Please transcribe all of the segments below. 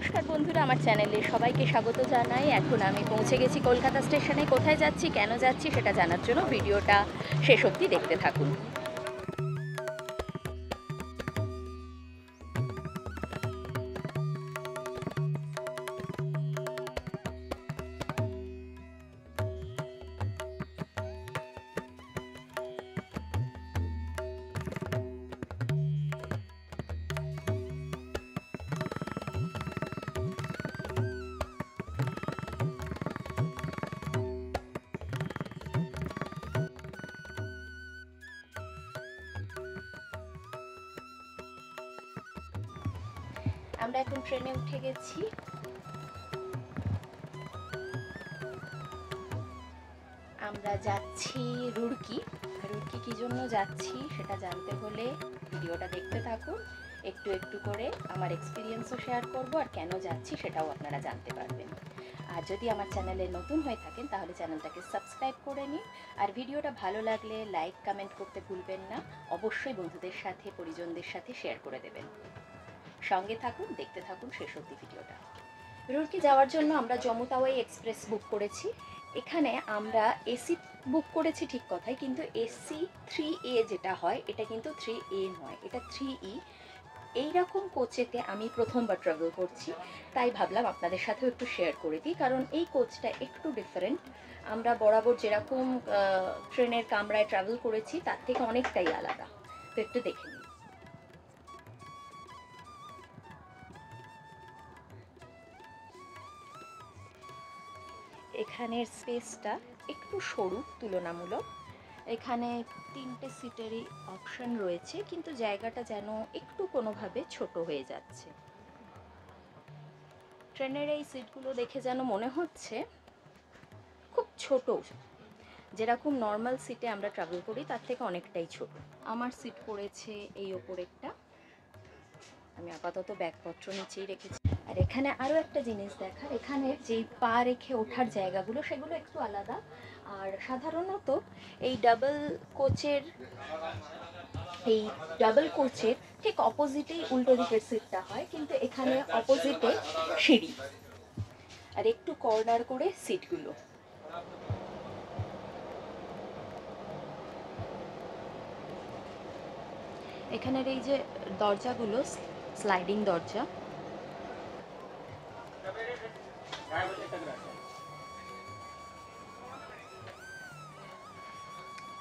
নমস্কার বন্ধুরা, আমার চ্যানেলে সবাইকে স্বাগত জানাই। এখন আমি পৌঁছে গেছি কলকাতা স্টেশনে। কোথায় যাচ্ছি, কেন যাচ্ছি সেটা জানার জন্য ভিডিওটা শেষ অবধি দেখতে থাকুন। আমরা এখন ট্রেনে উঠে গেছি। আমরা যাচ্ছি রুড়কি। রুড়কি কী জন্য যাচ্ছি সেটা জানতে হলে ভিডিওটা দেখতে থাকুন। একটু একটু করে আমার এক্সপিরিয়েন্সও শেয়ার করব, আর কেন যাচ্ছি সেটাও আপনারা জানতে পারবেন। আর যদি আমার চ্যানেলে নতুন হয়ে থাকেন তাহলে চ্যানেলটাকে সাবস্ক্রাইব করে নিন। আর ভিডিওটা ভালো লাগলে লাইক কমেন্ট করতে ভুলবেন না। অবশ্যই বন্ধুদের সাথে পরিজনদের সাথে শেয়ার করে দেবেন। সঙ্গে থাকুন, দেখতে থাকুন শেষ অবধি ভিডিওটা। রুড়কি যাওয়ার জন্য আমরা জম্মু-তাওয়াই এক্সপ্রেস বুক করেছি। এখানে আমরা এসি বুক করেছি ঠিক কথাই, কিন্তু এসি 3A যেটা হয় এটা কিন্তু 3A নয়, এটা 3E। এইরকম কোচেতে আমি প্রথমবার ট্রাভেল করছি, তাই ভাবলাম আপনাদের সাথেও একটু শেয়ার করে দিই, কারণ এই কোচটা একটু ডিফারেন্ট। আমরা বরাবর যেরকম ট্রেনের কামরায় ট্রাভেল করেছি তার থেকে অনেকটাই আলাদা। তো একটু দেখে নিই। এখানের স্পেসটা একটু সরু তুলনামূলক। এখানে 3টে সিটেরই অপশন রয়েছে, কিন্তু জায়গাটা যেন একটু কোনোভাবে ছোট হয়ে যাচ্ছে। ট্রেনের এই সিটগুলো দেখে যেন মনে হচ্ছে খুব ছোট, যেরকম নর্মাল সিটে আমরা ট্রাভেল করি তার থেকে অনেকটাই ছোট। আমার সিট পড়েছে এই ওপরেরটা। আমি আপাতত ব্যাগপত্র নিচেই রেখেছি। আর এখানে আরও একটা জিনিস দেখার, এখানে যেই পা রেখে ওঠার জায়গাগুলো সেগুলো একটু আলাদা। আর সাধারণত এই ডাবল কোচের ঠিক অপোজিটেই উল্টো দিকের সিটটা হয়, কিন্তু এখানে অপোজিটে সিঁড়ি আর একটু কর্নার করে সিটগুলো। এখানের এই যে দরজাগুলো স্লাইডিং দরজা।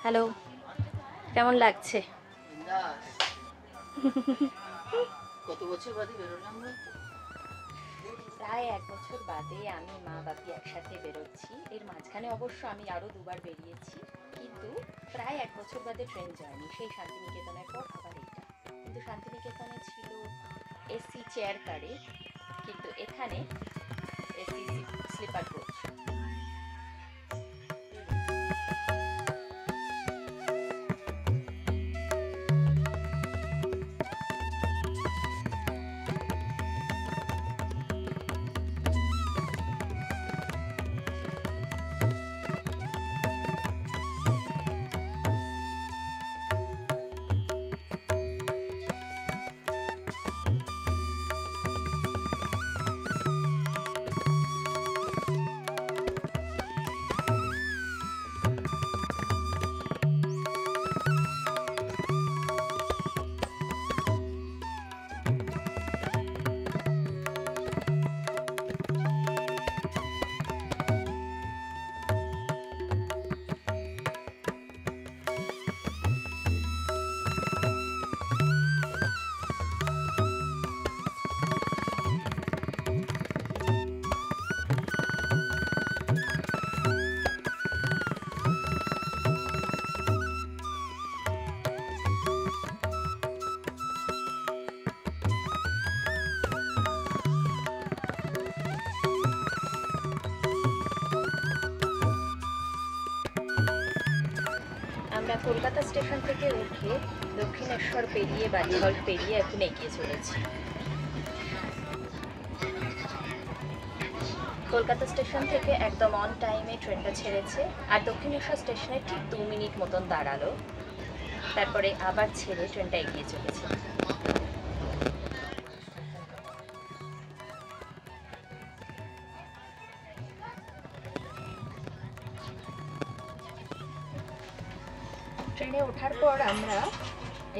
হ্যালো, কেমন লাগছে? কত বছর বাদে বেরোলাম? প্রায় 1 বছর বাদে আমি মা বাপি একসাথে বেরোচ্ছি। এর মাঝখানে অবশ্য আমি আরও 2বার বেরিয়েছি, কিন্তু প্রায় 1 বছর বাদে ট্রেন জার্নি। সেই শান্তিনিকেতনের পর আবার এইটা। কিন্তু শান্তিনিকেতনে ছিল এসি চেয়ার কারে, কিন্তু এখানে এসি স্লিপার কোচ। আমরা কলকাতা স্টেশন থেকে উঠে দক্ষিণেশ্বর পেরিয়ে বালিহল পেরিয়ে এখন এগিয়ে চলেছি। কলকাতা স্টেশন থেকে একদম অন টাইমে ট্রেনটা ছেড়েছে, আর দক্ষিণেশ্বর স্টেশনে ঠিক 2 মিনিট মতন দাঁড়ালো, তারপরে আবার ছেড়ে ট্রেনটা এগিয়ে চলেছে। ট্রেনে ওঠার পর আমরা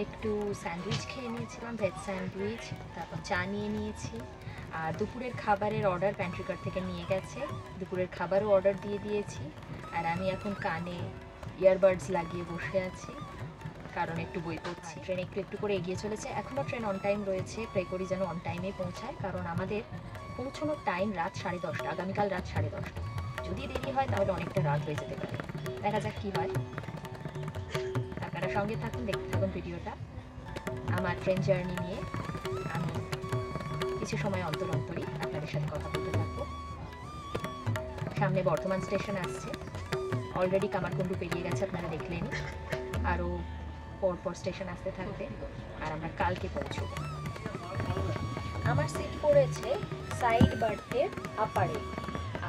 একটু স্যান্ডউইচ খেয়ে নিয়েছিলাম, ভেজ স্যান্ডউইচ, তারপর চা নিয়ে নিয়েছি। আর দুপুরের খাবারের অর্ডার প্যান্ট্রি কার্ট থেকে নিয়ে গেছে, দুপুরের খাবারও অর্ডার দিয়ে দিয়েছি। আর আমি এখন কানে ইয়ারবাডস লাগিয়ে বসে আছি, কারণ একটু বই পড়ছি। ট্রেন একটু একটু করে এগিয়ে চলেছে, এখনও ট্রেন অন টাইম রয়েছে। প্রে করি যেন অন টাইমে পৌঁছায়, কারণ আমাদের পৌঁছানোর টাইম রাত 10:30, আগামীকাল রাত 10:30। যদি দেরি হয় তাহলে অনেকটা রাত হয়ে যেতে পারে, দেখা যাক কী হয়। আপনারা সঙ্গে থাকুন, দেখতে থাকুন ভিডিওটা। আমার ট্রেন জার্নি নিয়ে আমি কিছু সময় অন্তর অন্তরই আপনাদের সাথে কথা বলতে থাকবো। সামনে বর্ধমান স্টেশন আসছে, অলরেডি কামারকুণ্ডু পেরিয়ে গেছে, আপনারা দেখলেনি। আরও পরপর স্টেশন আসতে থাকবে, আর আমরা কালকে পৌঁছব। আমার সিট পড়েছে সাইড বার্থের আপারে।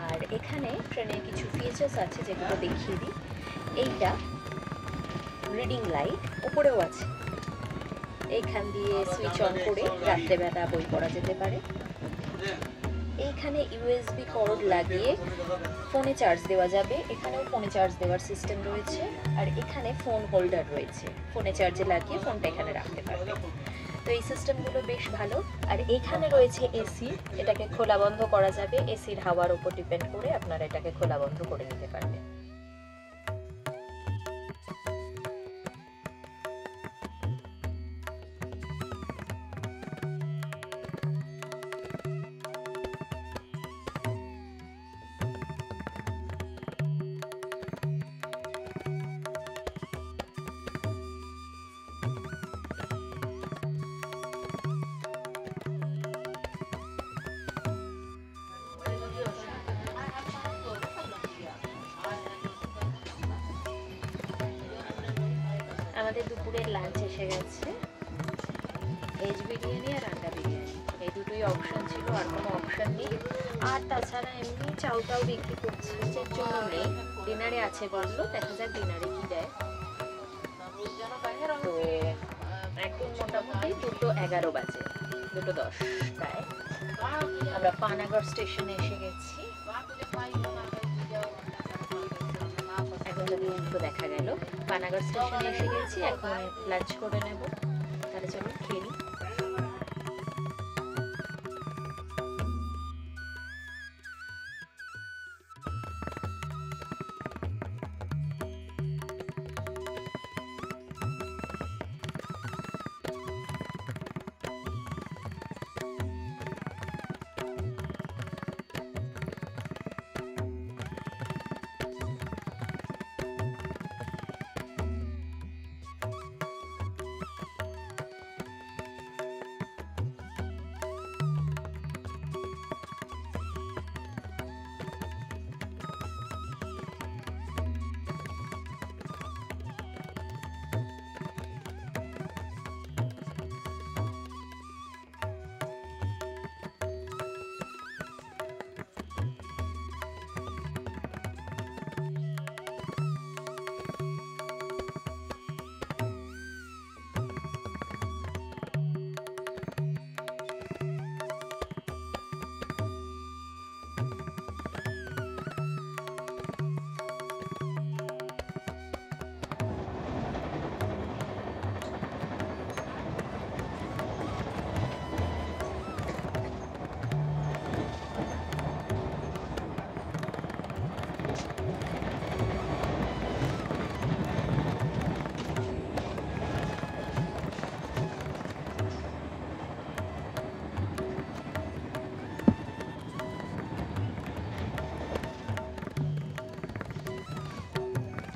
আর এখানে ট্রেনের কিছু ফিচার্স আছে যেগুলো দেখিয়ে দিই। এইটা রিডিং লাইট, উপরেও আছে, এইখান দিয়ে সুইচ অন করে রাত্রেবেলা বই পড়া যেতে পারে। এইখানে ইউএসবি কর্ড লাগিয়ে ফোনে চার্জ দেওয়া যাবে, এখানেও ফোনে চার্জ দেওয়ার সিস্টেম রয়েছে। আর এখানে ফোন হোল্ডার রয়েছে, ফোনে চার্জে লাগিয়ে ফোনটা এখানে রাখতে পারবে। তো এই সিস্টেমগুলো বেশ ভালো। আর এখানে রয়েছে এসি, এটাকে খোলা বন্ধ করা যাবে, এসির হাওয়ার উপর ডিপেন্ড করে আপনারা এটাকে খোলা বন্ধ করে নিতে পারবেন। আমাদের দুপুরের লাঞ্চ এসে গেছে, ভেজ বিরিয়ানি আর আন্ডা বিরিয়ানি, এই দুটোই অপশন ছিল, আর কোনো অপশন নেই। আর তাছাড়া এমনি চাউটাও বিক্রি করছে, এর জন্য নেই। ডিনারে আছে বললো, দেখা যাক ডিনারে কি দেয়। তো এখন মোটামুটি 2:11 বাজে, 2:10 প্রায়। আমরা পানাগড় স্টেশনে এসে গেছি। এখন যদি একটু দেখা গেল পানাগড় স্টেশনে এসে গেছি, এখন লাঞ্চ করে নেব। তাহলে চলো খেয়ে নিই।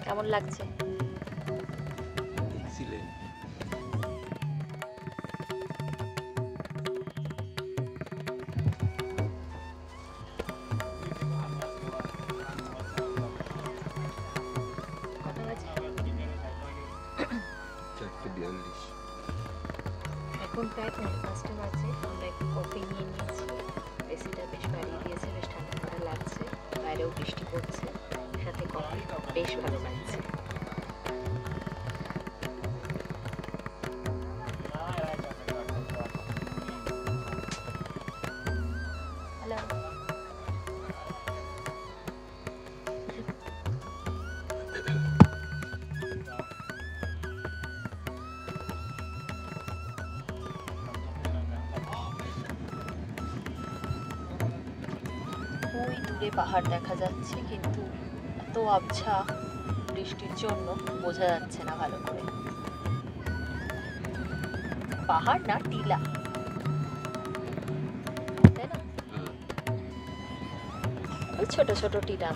কেমন লাগছে? এখন প্রায় 5:30 বাজে। আমরা একটু কফি নিয়ে নিয়েছি, এসিটা বেশ বাড়িয়ে দিয়েছে, বেশ ঠান্ডা ঠান্ডা লাগছে, বাইরেও বৃষ্টি পড়ছে, সাথে কফি বেশ ভালো লাগছে। ওই দূরে পাহাড় দেখা যাচ্ছে, কিন্তু এত আবছা বৃষ্টির জন্য বোঝা যাচ্ছে না ভালো করে। পাহাড় না, টিলা, তাই না? ওই ছোট ছোট টিলা।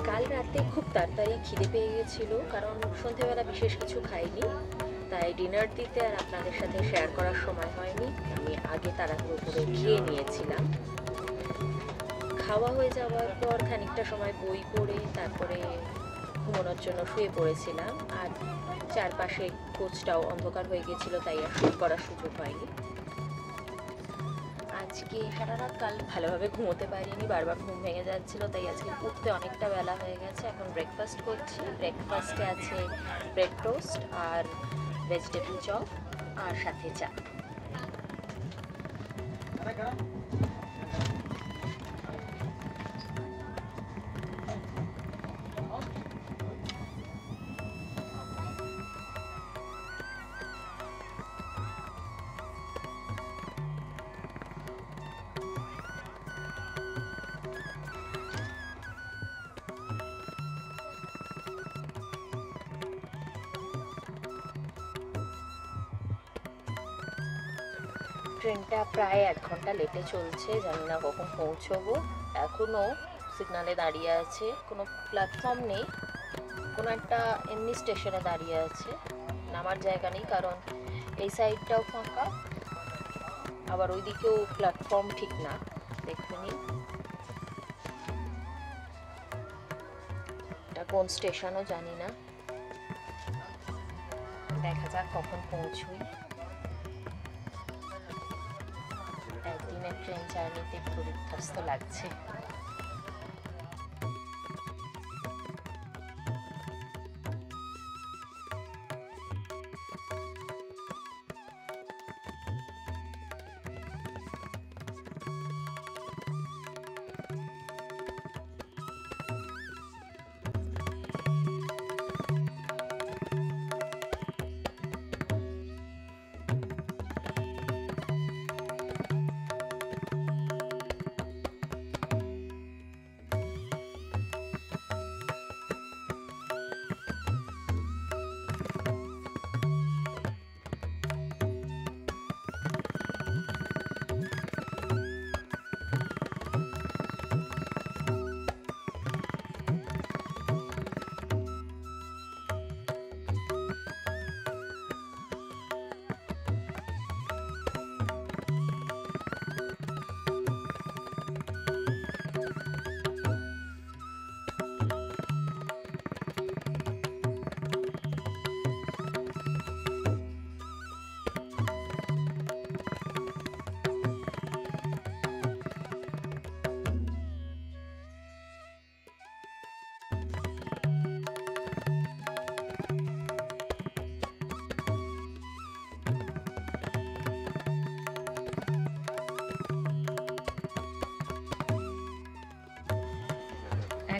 কাল রাতে খুব তাড়াতাড়ি খিদে পেয়ে গেছিলো, কারণ সন্ধেবেলা বিশেষ কিছু খাইনি, তাই ডিনার দিতে আর আপনাদের সাথে শেয়ার করার সময় হয়নি। আমি আগে তাড়াহুড়ো করে খেয়ে নিয়েছিলাম। খাওয়া হয়ে যাওয়ার পর খানিকটা সময় বই পড়ে তারপরে ঘুমানোর জন্য শুয়ে পড়েছিলাম। আর চারপাশে কোচটাও অন্ধকার হয়ে গেছিলো, তাই আর শুয়ে করার সুযোগ হয়নি। আজকে সারা রাত কাল ভালোভাবে ঘুমোতে পারিনি, বারবার ঘুম ভেঙে যাচ্ছিলো, তাই আজকে উঠতে অনেকটা বেলা হয়ে গেছে। এখন ব্রেকফাস্ট করছি। ব্রেকফাস্টে আছে ব্রেড টোস্ট আর ভেজিটেবল চপ আর সাথে চা। ট্রেনটা প্রায় 1 ঘন্টা লেটে চলছে, জানি না কখন পৌঁছবো। এখনও সিগনালে দাঁড়িয়ে আছে, কোনো প্ল্যাটফর্ম নেই, কোনো একটা এমনি স্টেশনে দাঁড়িয়ে আছে, নামার জায়গা নেই, কারণ এই সাইডটাও ফাঁকা, আবার ওইদিকেও প্ল্যাটফর্ম ঠিক না। দেখুন এটা কোন স্টেশনও জানি না, দেখা যাক কখন পৌঁছই। একদিনের ট্রেন জার্নিতে একটু বিধ্বস্ত লাগছে।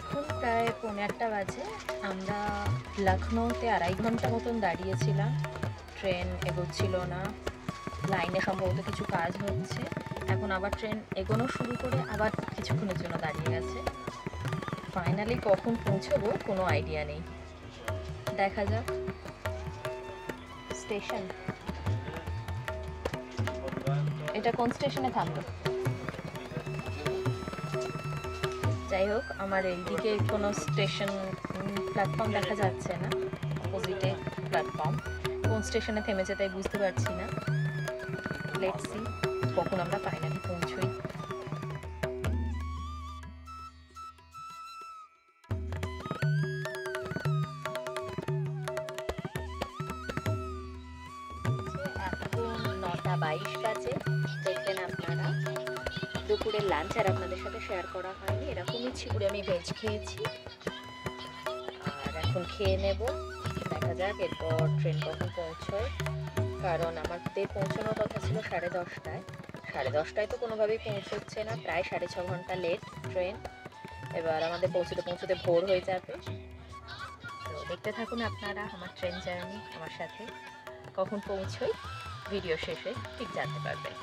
এখন প্রায় 8:15 বাজে। আমরা লখনৌতে 2.5 ঘন্টা মতন দাঁড়িয়েছিলাম, ট্রেন এগোচ্ছিল না, লাইনে সম্ভবত কিছু কাজ হচ্ছে। এখন আবার ট্রেন এগোনো শুরু করে আবার কিছুক্ষণের জন্য দাঁড়িয়ে গেছে। ফাইনালি কখন পৌঁছবো কোনো আইডিয়া নেই, দেখা যাক। স্টেশন, এটা কোন স্টেশনে থামলো? যাই হোক, আমার এইদিকে কোনো স্টেশন প্ল্যাটফর্ম দেখা যাচ্ছে না, অপোজিটে প্ল্যাটফর্ম। কোন স্টেশনে থেমেছে তাই বুঝতে পারছি না। লেটস সি কখন আমরা ফাইনালি পৌঁছই। এখন 9:22 বাজে। দেখবেন আপনারা দুপুরের লাঞ্চ আর আপনাদের সাথে শেয়ার করা হয়নি। এরকমই ছিল, আমি ভেজ খেয়েছি আর এখন খেয়ে নেব। দেখা যাক এরপর ট্রেন কখন পৌঁছয়, কারণ আমাদের পৌঁছানোর কথা ছিল 10:30টায়। 10:30টায় তো কোনোভাবেই পৌঁছচ্ছে না, প্রায় 6.5 ঘন্টা লেট ট্রেন। এবার আমাদের পৌঁছতে পৌঁছতে ভোর হয়ে যাবে। তো দেখতে থাকুন আপনারা আমার ট্রেন জার্নি, আমার সাথে কখন পৌঁছই ভিডিও শেষে ঠিক জানতে পারবেন।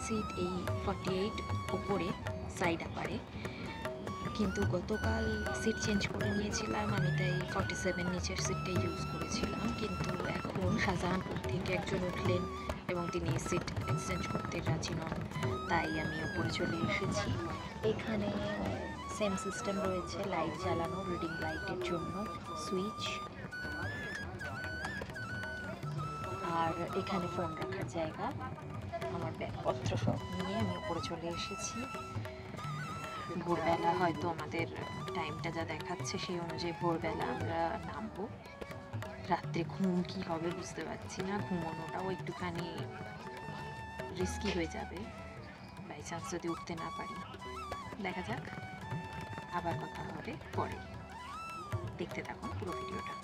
সিট এই 48 উপরে সাইড আপারে, কিন্তু গতকাল সিট চেঞ্জ করে নিয়েছিলাম আমি, তাই 47 নিচের সিটটাই ইউজ করেছিলাম। কিন্তু এখন শাহজাহানপুর থেকে একজন উঠলেন এবং তিনি সিট এক্সচেঞ্জ করতে রাজি নন, তাই আমি উপরে চলে এসেছি। এখানে সেম সিস্টেম রয়েছে, লাইট জ্বালানো, রিডিং লাইটের জন্য সুইচ, আর এখানে ফোন রাখার জায়গা। আমার ব্যাগপত্র সব নিয়ে আমি উপরে চলে এসেছি। ভোরবেলা হয়তো আমাদের টাইমটা যা দেখাচ্ছে সেই অনুযায়ী ভোরবেলা আমরা নামবো। রাত্রে ঘুম কী হবে বুঝতে পারছি না, ঘুমানোটাও একটুখানি রিস্কি হয়ে যাবে বাই চান্স যদি উঠতে না পারি। দেখা যাক, আবার কথা হবে পরে। দেখতে থাকুন পুরো ভিডিওটা।